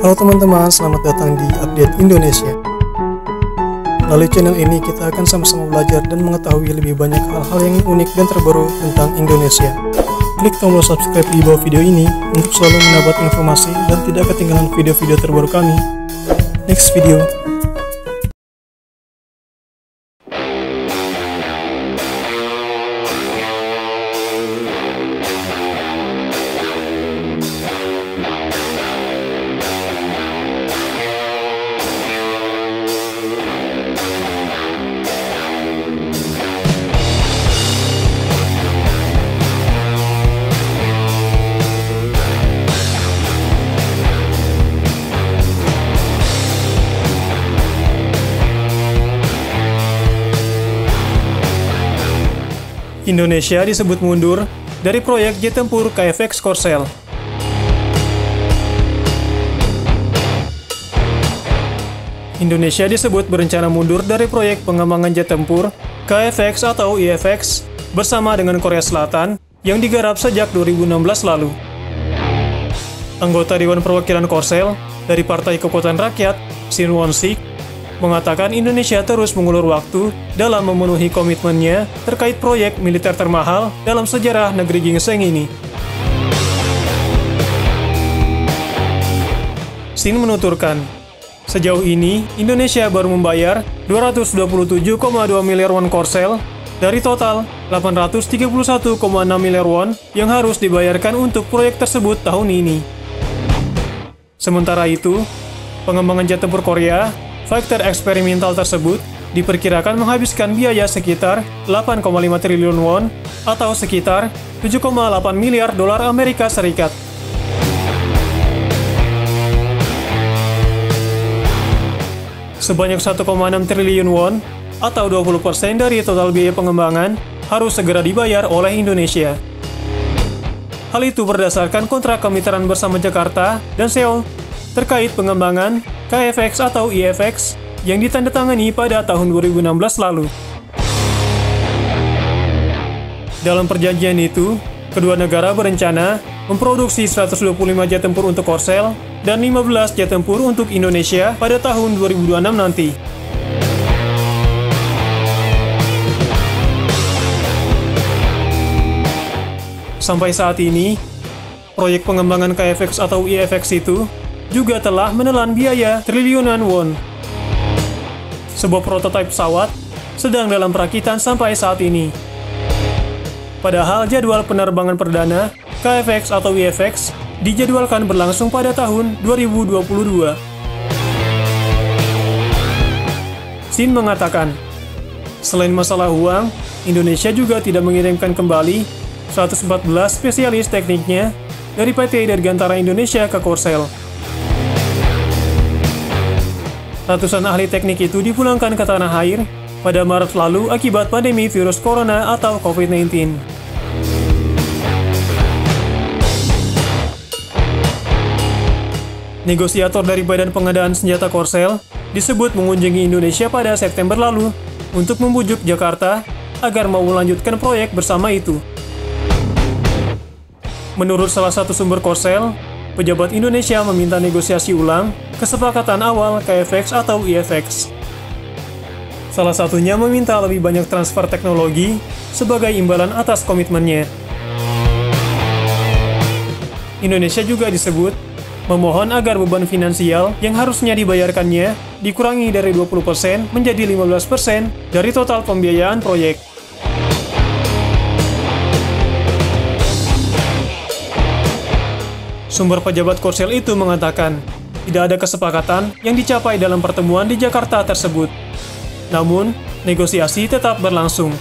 Halo teman-teman, selamat datang di Update Indonesia. Melalui channel ini kita akan sama-sama belajar dan mengetahui lebih banyak hal-hal yang unik dan terbaru tentang Indonesia. Klik tombol subscribe di bawah video ini untuk selalu mendapat informasi dan tidak ketinggalan video-video terbaru kami. Next video. Indonesia disebut mundur dari proyek jet tempur KFX Korsel. Indonesia disebut berencana mundur dari proyek pengembangan jet tempur KFX atau IFX bersama dengan Korea Selatan yang digarap sejak 2016 lalu. Anggota Dewan Perwakilan Korsel dari Partai Kekuatan Rakyat, Shin Won-sik, mengatakan Indonesia terus mengulur waktu dalam memenuhi komitmennya terkait proyek militer termahal dalam sejarah negeri gingseng ini. Shin menuturkan, sejauh ini Indonesia baru membayar 227,2 miliar won Korsel dari total 831,6 miliar won yang harus dibayarkan untuk proyek tersebut tahun ini. Sementara itu, pengembangan jet tempur Korea Fighter eksperimental tersebut diperkirakan menghabiskan biaya sekitar 8,5 triliun won atau sekitar 7,8 miliar dolar Amerika Serikat. Sebanyak 1,6 triliun won atau 20% dari total biaya pengembangan harus segera dibayar oleh Indonesia. Hal itu berdasarkan kontrak kemitraan bersama Jakarta dan Seoul terkait pengembangan KFX atau IFX yang ditandatangani pada tahun 2016 lalu. Dalam perjanjian itu, kedua negara berencana memproduksi 125 jet tempur untuk Korsel dan 15 jet tempur untuk Indonesia pada tahun 2026 nanti. Sampai saat ini, proyek pengembangan KFX atau IFX itu juga telah menelan biaya triliunan won. Sebuah prototipe pesawat sedang dalam perakitan sampai saat ini. Padahal jadwal penerbangan perdana KFX atau IFX dijadwalkan berlangsung pada tahun 2022. Shin mengatakan, selain masalah uang, Indonesia juga tidak mengirimkan kembali 114 spesialis tekniknya dari PT Dirgantara Indonesia ke Korsel. Ratusan ahli teknik itu dipulangkan ke tanah air pada Maret lalu akibat pandemi virus corona atau COVID-19. Negosiator dari Badan Pengadaan Senjata Korsel disebut mengunjungi Indonesia pada September lalu untuk membujuk Jakarta agar mau melanjutkan proyek bersama itu. Menurut salah satu sumber Korsel, pejabat Indonesia meminta negosiasi ulang kesepakatan awal KFX atau IFX. Salah satunya meminta lebih banyak transfer teknologi sebagai imbalan atas komitmennya. Indonesia juga disebut memohon agar beban finansial yang harusnya dibayarkannya dikurangi dari 20% menjadi 15% dari total pembiayaan proyek. Sumber pejabat Korsel itu mengatakan, tidak ada kesepakatan yang dicapai dalam pertemuan di Jakarta tersebut. Namun, negosiasi tetap berlangsung.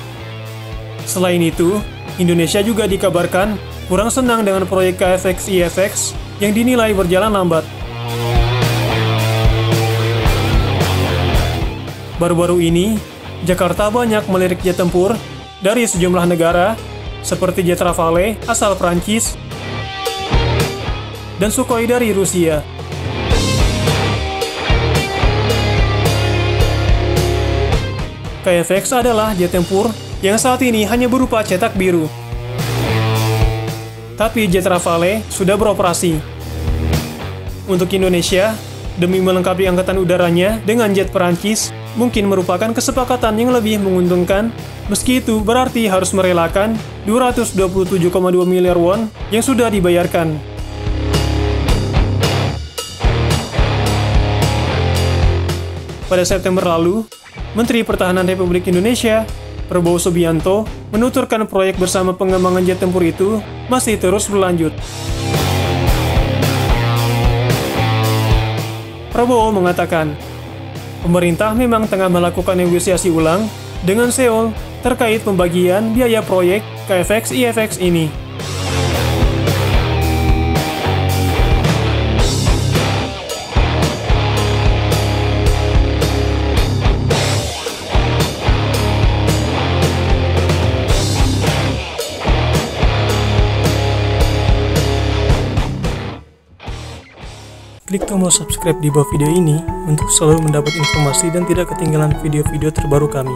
Selain itu, Indonesia juga dikabarkan kurang senang dengan proyek KFX-IFX yang dinilai berjalan lambat. Baru-baru ini, Jakarta banyak melirik jet tempur dari sejumlah negara, seperti jet Rafale asal Prancis dan Sukhoi dari Rusia. KFX adalah jet tempur yang saat ini hanya berupa cetak biru. Tapi jet Rafale sudah beroperasi. Untuk Indonesia, demi melengkapi angkatan udaranya dengan jet Perancis, mungkin merupakan kesepakatan yang lebih menguntungkan, meski itu berarti harus merelakan 227,2 miliar won yang sudah dibayarkan. Pada September lalu, Menteri Pertahanan Republik Indonesia, Prabowo Subianto, menuturkan proyek bersama pengembangan jet tempur itu masih terus berlanjut. Prabowo mengatakan, pemerintah memang tengah melakukan negosiasi ulang dengan Seoul terkait pembagian biaya proyek KFX-IFX ini. Klik tombol subscribe di bawah video ini untuk selalu mendapat informasi dan tidak ketinggalan video-video terbaru kami.